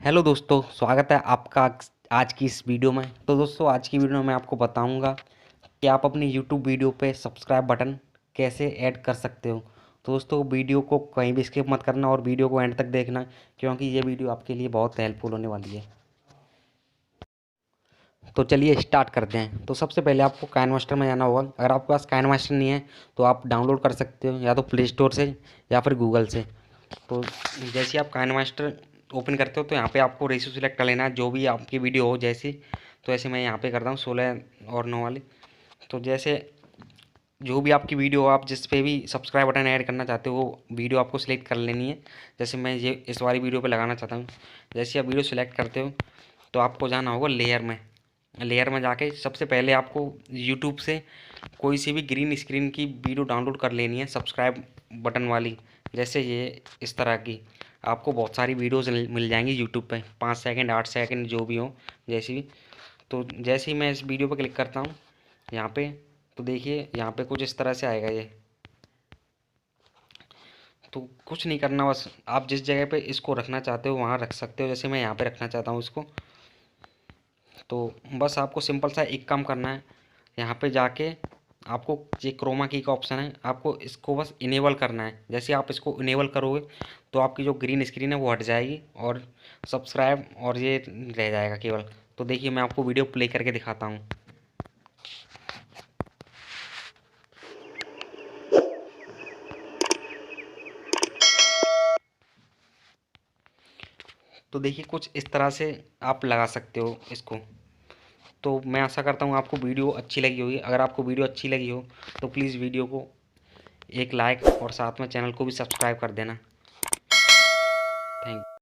Hello दोस्तों, स्वागत है आपका आज की इस वीडियो में। तो दोस्तों, आज की वीडियो में मैं आपको बताऊंगा कि आप अपनी यूट्यूब वीडियो पे सब्सक्राइब बटन कैसे ऐड कर सकते हो। तो दोस्तों, वीडियो को कहीं भी स्किप मत करना और वीडियो को एंड तक देखना, क्योंकि ये वीडियो आपके लिए बहुत हेल्पफुल होने वाली है। तो चलिए स्टार्ट करते हैं। तो सबसे पहले आपको काइनमास्टर में जाना होगा। अगर आपके पास काइनमास्टर नहीं है तो आप डाउनलोड कर सकते हो, या तो प्ले स्टोर से या फिर गूगल से। तो जैसे आप काइनमास्टर ओपन करते हो तो यहाँ पे आपको रेशियो सिलेक्ट कर लेना है, जो भी आपकी वीडियो हो जैसी। तो ऐसे मैं यहाँ पे करता हूँ 16 और 9 वाली। तो जैसे जो भी आपकी वीडियो हो, आप जिस पे भी सब्सक्राइब बटन ऐड करना चाहते हो वो वीडियो आपको सिलेक्ट कर लेनी है। जैसे मैं ये इस वाली वीडियो पे लगाना चाहता हूँ। जैसे आप वीडियो सिलेक्ट करते हो तो आपको जाना होगा लेयर में। लेयर में जाके सबसे पहले आपको यूट्यूब से कोई सी भी ग्रीन स्क्रीन की वीडियो डाउनलोड कर लेनी है, सब्सक्राइब बटन वाली। जैसे ये इस तरह की आपको बहुत सारी वीडियोस मिल जाएंगी यूट्यूब पे, 5 सेकंड 8 सेकंड जो भी हो जैसी भी। तो जैसे ही मैं इस वीडियो पर क्लिक करता हूँ यहाँ पे, तो देखिए यहाँ पे कुछ इस तरह से आएगा ये। तो कुछ नहीं करना, बस आप जिस जगह पे इसको रखना चाहते हो वहाँ रख सकते हो। जैसे मैं यहाँ पे रखना चाहता हूँ इसको। तो बस आपको सिंपल सा एक काम करना है, यहाँ पे जाके आपको ये क्रोमा की का ऑप्शन है, आपको इसको बस इनेबल करना है। जैसे आप इसको इनेबल करोगे तो आपकी जो ग्रीन स्क्रीन है वो हट जाएगी और सब्सक्राइब और ये रह जाएगा केवल। तो देखिए मैं आपको वीडियो प्ले करके दिखाता हूँ। तो देखिए कुछ इस तरह से आप लगा सकते हो इसको। तो मैं आशा करता हूँ आपको वीडियो अच्छी लगी होगी। अगर आपको वीडियो अच्छी लगी हो तो प्लीज़ वीडियो को एक लाइक और साथ में चैनल को भी सब्सक्राइब कर देना। थैंक